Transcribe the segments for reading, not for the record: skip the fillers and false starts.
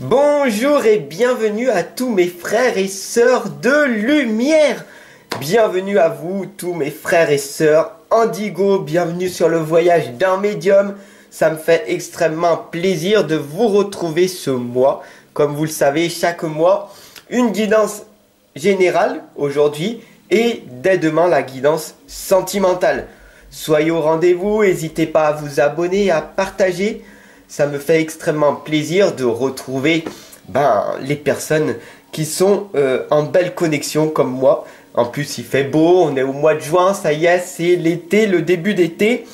Bonjour et bienvenue à tous mes frères et sœurs de lumière. Bienvenue à vous tous mes frères et sœurs Indigo, bienvenue sur le voyage d'un médium. Ça me fait extrêmement plaisir de vous retrouver ce mois. Comme vous le savez, chaque mois, une guidance générale aujourd'hui et dès demain la guidance sentimentale. Soyez au rendez-vous, n'hésitez pas à vous abonner et à partager. Ça me fait extrêmement plaisir de retrouver les personnes qui sont en belle connexion comme moi. En plus, il fait beau, on est au mois de juin, ça y est, c'est l'été, le début d'été.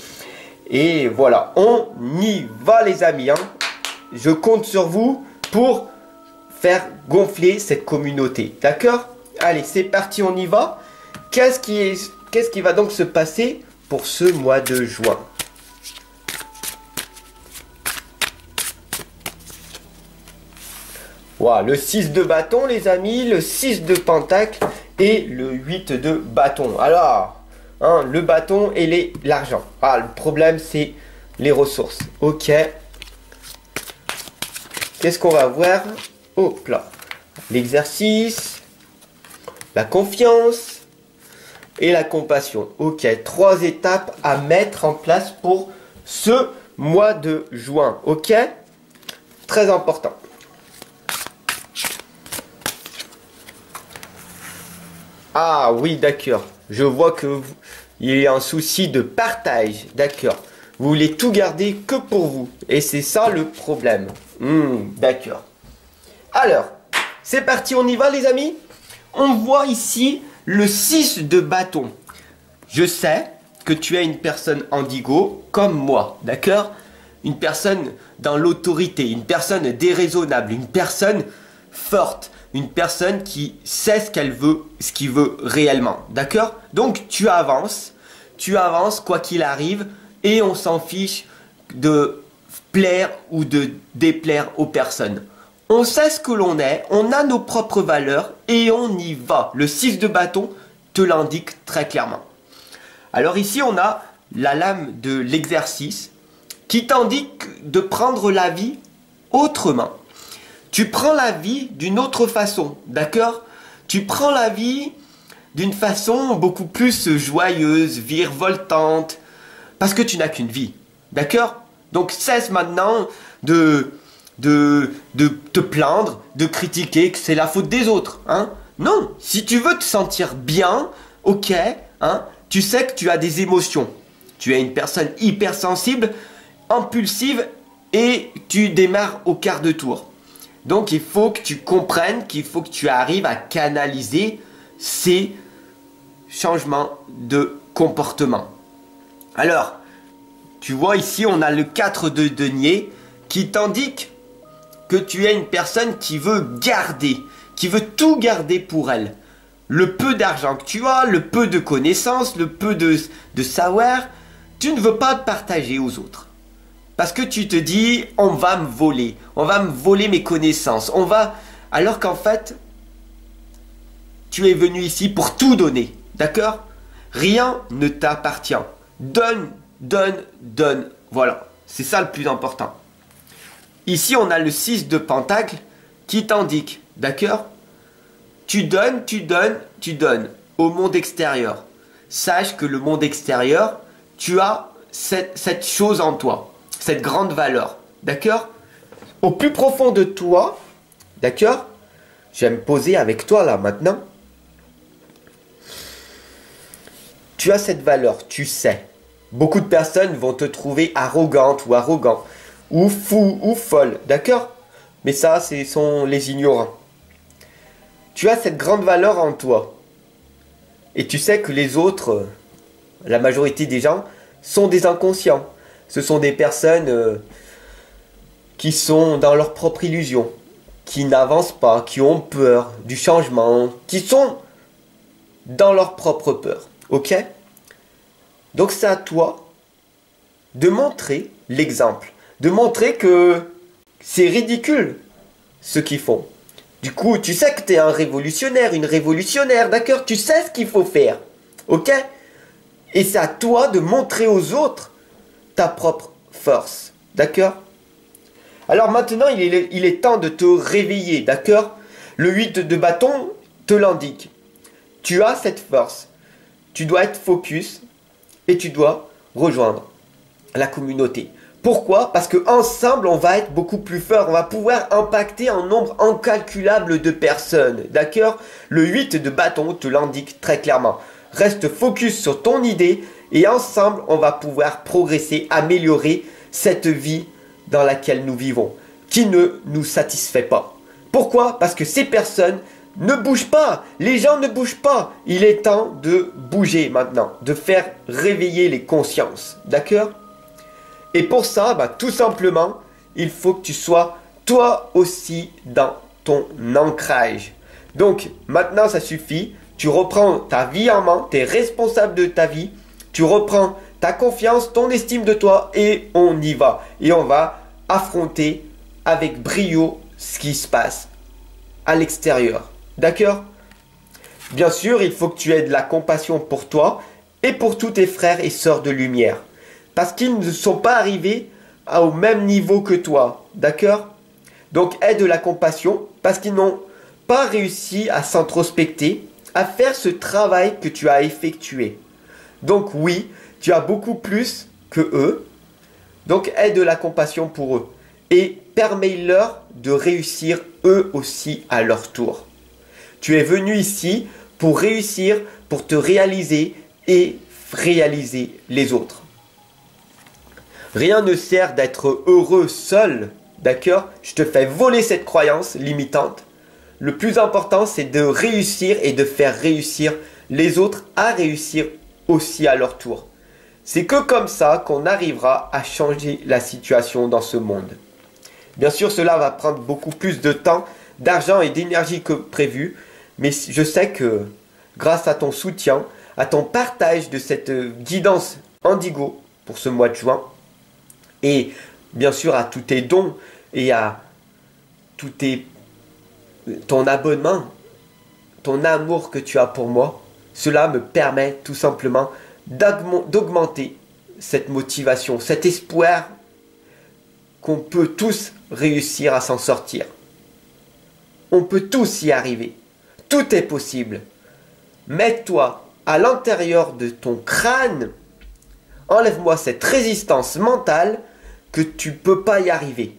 Et voilà, on y va les amis. Je compte sur vous pour faire gonfler cette communauté. D'accord? Allez, c'est parti, on y va. Qu'est-ce qui va donc se passer pour ce mois de juin? Voilà, le 6 de bâton les amis, le 6 de pentacle et le 8 de bâton. Alors, le bâton et l'argent. Ah, le problème c'est les ressources. Ok. Qu'est-ce qu'on va voir? Hop là. L'exercice, la confiance et la compassion. Ok, 3 étapes à mettre en place pour ce mois de juin. Ok? Très important. Ah oui, d'accord. Je vois que il y a un souci de partage. D'accord. Vous voulez tout garder que pour vous. Et c'est ça le problème. D'accord. Alors, c'est parti, on y va les amis. On voit ici le 6 de bâton. Je sais que tu es une personne indigo comme moi. D'accord? Une personne dans l'autorité. Une personne déraisonnable. Une personne forte. Une personne qui sait ce qu'elle veut, ce qu'il veut réellement. D'accord? Donc tu avances quoi qu'il arrive et on s'en fiche de plaire ou de déplaire aux personnes. On sait ce que l'on est, on a nos propres valeurs et on y va. Le 6 de bâton te l'indique très clairement. Alors ici on a la lame de l'exercice qui t'indique de prendre la vie autrement. Tu prends la vie d'une autre façon, d'accord? Tu prends la vie d'une façon beaucoup plus joyeuse, virevoltante, parce que tu n'as qu'une vie, d'accord? Donc cesse maintenant de te plaindre, de critiquer que c'est la faute des autres, Non, si tu veux te sentir bien, ok, tu sais que tu as des émotions. Tu es une personne hypersensible, impulsive et tu démarres au quart de tour. Donc il faut que tu comprennes qu'il faut que tu arrives à canaliser ces changements de comportement. Alors, tu vois ici on a le 4 de denier qui t'indique que tu es une personne qui veut garder, qui veut tout garder pour elle. Le peu d'argent que tu as, le peu de connaissances, le peu de savoir, tu ne veux pas te partager aux autres. Parce que tu te dis, on va me voler mes connaissances, alors qu'en fait, tu es venu ici pour tout donner, d'accord? Rien ne t'appartient. Donne, donne, donne. Voilà, c'est ça le plus important. Ici, on a le 6 de pentacle qui t'indique, d'accord? Tu donnes, tu donnes, tu donnes au monde extérieur. Sache que le monde extérieur, tu as cette chose en toi. Cette grande valeur, d'accord? Au plus profond de toi, d'accord? Je vais me poser avec toi là maintenant. Tu as cette valeur, tu sais. Beaucoup de personnes vont te trouver arrogante ou arrogant, ou fou ou folle, d'accord? Mais ça, ce sont les ignorants. Tu as cette grande valeur en toi. Et tu sais que les autres, la majorité des gens, sont des inconscients. Ce sont des personnes qui sont dans leur propre illusion, qui n'avancent pas, qui ont peur du changement, qui sont dans leur propre peur. Ok? Donc c'est à toi de montrer l'exemple, de montrer que c'est ridicule ce qu'ils font. Du coup, tu sais que tu es un révolutionnaire, une révolutionnaire, d'accord? Tu sais ce qu'il faut faire. Ok? Et c'est à toi de montrer aux autres ta propre force. D'accord? Alors maintenant, il est temps de te réveiller, d'accord? Le 8 de bâton te l'indique. Tu as cette force. Tu dois être focus et tu dois rejoindre la communauté. Pourquoi? Parce qu'ensemble, on va être beaucoup plus fort. On va pouvoir impacter un nombre incalculable de personnes. D'accord? Le 8 de bâton te l'indique très clairement. Reste focus sur ton idée et ensemble, on va pouvoir progresser, améliorer cette vie dans laquelle nous vivons, qui ne nous satisfait pas. Pourquoi? Parce que ces personnes ne bougent pas. Les gens ne bougent pas. Il est temps de bouger maintenant, de faire réveiller les consciences. D'accord? Et pour ça, tout simplement, il faut que tu sois toi aussi dans ton ancrage. Donc, maintenant, ça suffit. Tu reprends ta vie en main, tu es responsable de ta vie. Tu reprends ta confiance, ton estime de toi et on y va. Et on va affronter avec brio ce qui se passe à l'extérieur. D'accord? Bien sûr, il faut que tu aies de la compassion pour toi et pour tous tes frères et sœurs de lumière. Parce qu'ils ne sont pas arrivés au même niveau que toi. D'accord? Donc aie de la compassion parce qu'ils n'ont pas réussi à s'introspecter, à faire ce travail que tu as effectué. Donc oui, tu as beaucoup plus que eux. Donc aie de la compassion pour eux. Et permets-leur de réussir eux aussi à leur tour. Tu es venu ici pour réussir, pour te réaliser et réaliser les autres. Rien ne sert d'être heureux seul, d'accord? Je te fais voler cette croyance limitante. Le plus important, c'est de réussir et de faire réussir les autres à réussir aussi à leur tour. C'est que comme ça qu'on arrivera à changer la situation dans ce monde. Bien sûr, cela va prendre beaucoup plus de temps, d'argent et d'énergie que prévu, mais je sais que grâce à ton soutien, à ton partage de cette guidance Indigo pour ce mois de juin, et bien sûr à tous tes dons et à ton abonnement, ton amour que tu as pour moi, cela me permet tout simplement d'augmenter cette motivation, cet espoir qu'on peut tous réussir à s'en sortir. On peut tous y arriver. Tout est possible. Mets-toi à l'intérieur de ton crâne. Enlève-moi cette résistance mentale que tu ne peux pas y arriver.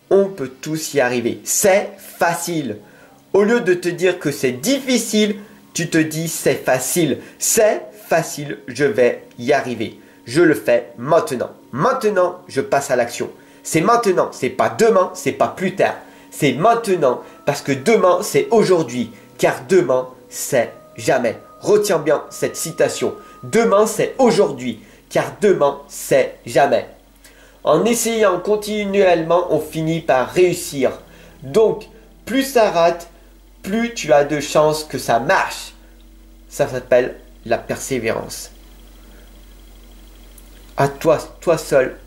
On peut tous y arriver. C'est facile. Au lieu de te dire que c'est difficile, tu te dis c'est facile. C'est facile, je vais y arriver. Je le fais maintenant. Maintenant, je passe à l'action. C'est maintenant, c'est pas demain, c'est pas plus tard. C'est maintenant parce que demain, c'est aujourd'hui. Car demain, c'est jamais. Retiens bien cette citation. Demain, c'est aujourd'hui. Car demain, c'est jamais. En essayant continuellement, on finit par réussir. Donc, plus ça rate, plus tu as de chances que ça marche. Ça s'appelle la persévérance. À toi seul,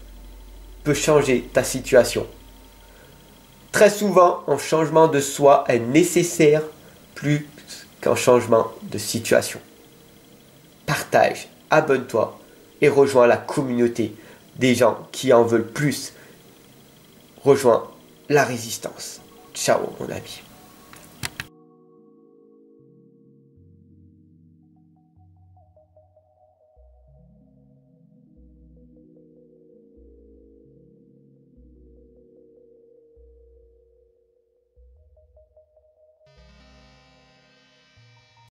peut changer ta situation. Très souvent, un changement de soi est nécessaire plus qu'un changement de situation. Partage, abonne-toi et rejoins la communauté des gens qui en veulent plus. Rejoins la résistance. Ciao mon ami.